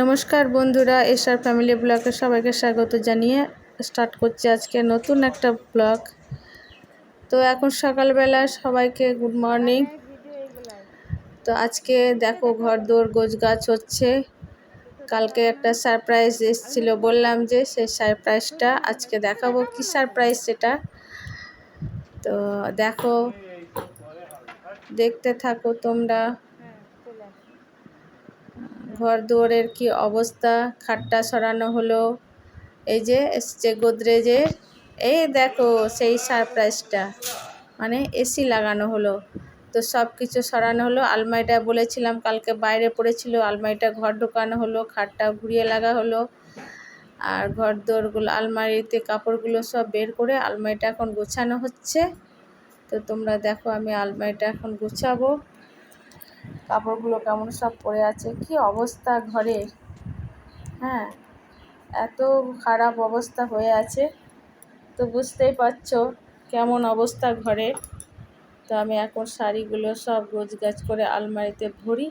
নমস্কার বন্ধুরা, SR family ব্লগে সবাইকে স্বাগত জানিয়ে স্টার্ট করছি আজকে নতুন একটা ব্লগ। তো এখন সকালবেলা সবাইকে গুড মর্নিং। তো আজকে দেখো ঘরদোর গোছগাছ হচ্ছে। কালকে একটা সারপ্রাইজ এসেছিল, বললাম যে সেই সারপ্রাইজটা আজকে দেখাবো। কি সারপ্রাইজ সেটা তো দেখো, দেখতে থাকো তোমরা। ঘর দুয়ারের কি অবস্থা, খাটটা সরানো হলো, এই যে এসছে গোদরেজের, এই দেখো সেই সারপ্রাইজটা, মানে এসি লাগানো হলো। তো সব কিছু সরানো হলো। আলমারিটা বলেছিলাম কালকে বাইরে পড়েছিল, আলমারিটা ঘর ঢোকানো হলো, খাটটা ঘুরিয়ে লাগা হলো, আর ঘর দোরগুলো আলমারিতে কাপড়গুলো সব বের করে আলমারিটা এখন গোছানো হচ্ছে। তো তোমরা দেখো, আমি আলমারিটা এখন গোছাবো। কাপড়গুলো কেমন সব পড়ে আছে, কি অবস্থা ঘরের, হ্যাঁ এত খারাপ অবস্থা হয়ে আছে। তো বুঝতেই পারছো কেমন অবস্থা ঘরের। তো আমি এখন শাড়িগুলো সব গোছগাছ করে আলমারিতে ভরি।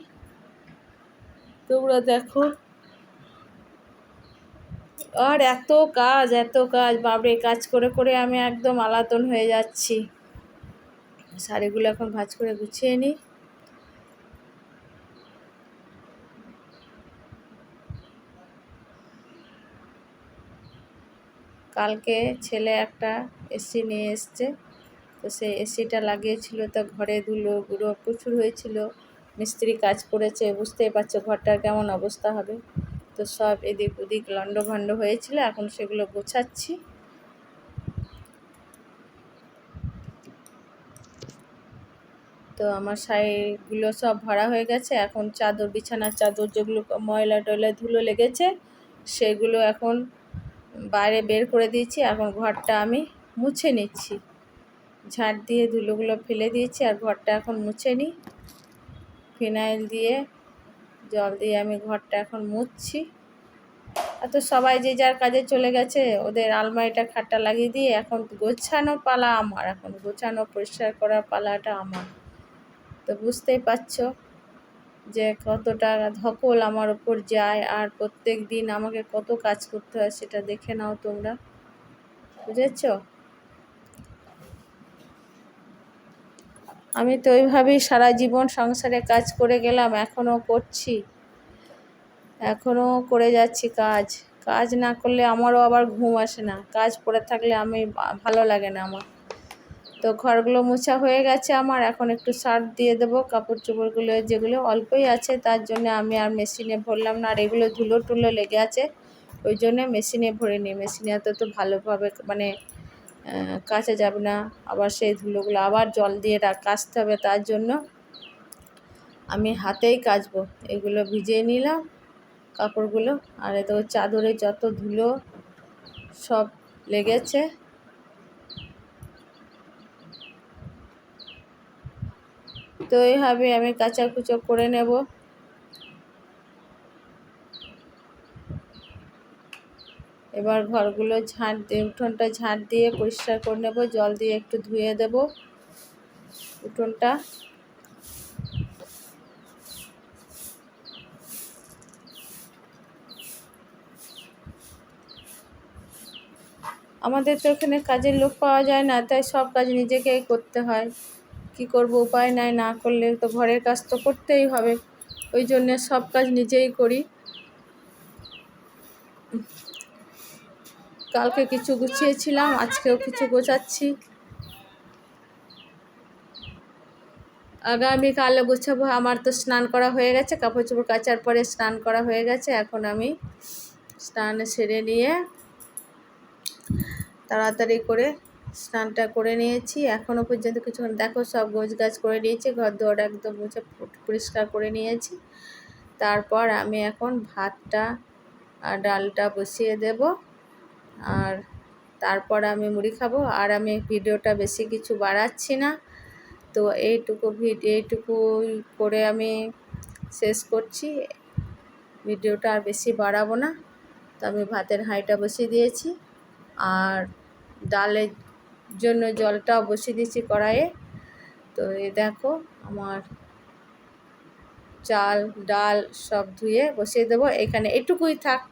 তোমরা দেখো, আর এত কাজ বাবরে, কাজ করে করে আমি একদম আলাতন হয়ে যাচ্ছি। শাড়িগুলো এখন ভাঁজ করে গুছিয়ে নিই। কালকে ছেলে একটা এসি নিয়ে এসছে, তো সেই এসিটা লাগিয়েছিল, তো ঘরে ধুলো গুঁড়ো প্রচুর হয়েছিল। মিস্ত্রি কাজ করেছে, বুঝতেই পারছো ঘরটার কেমন অবস্থা হবে। তো সব এদিক ওদিক লণ্ডভণ্ড হয়েছিল, এখন সেগুলো গোছাচ্ছি। তো আমার শাড়িগুলো সব ভরা হয়ে গেছে। এখন চাদর, বিছানার চাদর যেগুলো ময়লা টয়লা ধুলো লেগেছে সেগুলো এখন বাইরে বের করে দিয়েছি। এখন ঘরটা আমি মুছে নিচ্ছি, ঝাঁট দিয়ে ধুলোগুলো ফেলে দিয়েছি, আর ঘরটা এখন মুছে নিই। ফিনাইল দিয়ে জল দিয়ে আমি ঘরটা এখন মুছছি। আর তো সবাই যে যার কাজে চলে গেছে, ওদের আলমারিটা খাটটা লাগিয়ে দিয়ে এখন গোছানো পালা আমার, এখন গোছানো পরিষ্কার করার পালাটা আমার। তো বুঝতেই পারছো যে কতটা ধকল আমার ওপর যায়, আর প্রত্যেক দিন আমাকে কত কাজ করতে হয়, সেটা দেখে নাও তোমরা, বুঝেছ। আমি তো ওইভাবেই সারা জীবন সংসারে কাজ করে গেলাম, এখনও করছি, এখনও করে যাচ্ছি কাজ। কাজ না করলে আমারও আবার ঘুম আসে না, কাজ পড়ে থাকলে আমি ভালো লাগে না আমার। তো ঘরগুলো মোছা হয়ে গেছে আমার, এখন একটু সার্ফ দিয়ে দেবো। কাপড় চোপড়গুলো যেগুলো অল্পই আছে, তার জন্য আমি আর মেশিনে ভরলাম না। আর এগুলো ধুলো টুলো লেগে আছে, ওই জন্যে মেশিনে ভরে নিই। মেশিনে তো ভালোভাবে মানে কাচা যাবে না, আবার সেই ধুলোগুলো আবার জল দিয়ে কাচতে হবে, তার জন্য আমি হাতেই কাচবো। এগুলো ভিজিয়ে নিলাম কাপড়গুলো। আর এত চাদরে যত ধুলো সব লেগেছে, তো এইভাবে আমি কাচাকুচো করে নেব। এবার ঘরগুলো ঝাঁট দিয়ে, উঠোনটা ঝাঁট দিয়ে পরিষ্কার করে নেব, জল দিয়ে একটু ধুয়ে দেব উঠোনটা। আমাদের তো এখানে কাজের লোক পাওয়া যায় না, তাই সব কাজ নিজেকেই করতে হয়। কি করব, উপায় নাই, না করলে তো ঘরের কাজ তো করতেই হবে, ওই জন্যে সব কাজ নিজেই করি। কালকে কিছু গুছিয়েছিলাম, আজকেও কিছু গোছাচ্ছি, আগামীকালে গোছাবো। আমার তো স্নান করা হয়ে গেছে, কাপড় চোপড় কাচার পরে স্নান করা হয়ে গেছে। এখন আমি স্নান সেরে নিয়ে তাড়াতাড়ি করে স্নানটা করে নিয়েছি। এখনও পর্যন্ত কিছুক্ষণ দেখো সব গোছগাছ করে নিয়েছি, ঘর দুয়ার একদম মুছে পরিষ্কার করে নিয়েছি। তারপর আমি এখন ভাতটা আর ডালটা বসিয়ে দেব, আর তারপর আমি মুড়ি খাবো। আর আমি ভিডিওটা বেশি কিছু বাড়াচ্ছি না, তো এইটুকু করে আমি শেষ করছি। ভিডিওটা আর বেশি বাড়াবো না। তো আমি ভাতের হাঁড়িটা বসিয়ে দিয়েছি, আর ডালের জন্য জলটাও বসিয়ে দিয়েছি কড়াইয়ে। তো এই দেখো আমার চাল ডাল সব ধুয়ে বসিয়ে দেবো, এখানে এটুকুই থাক।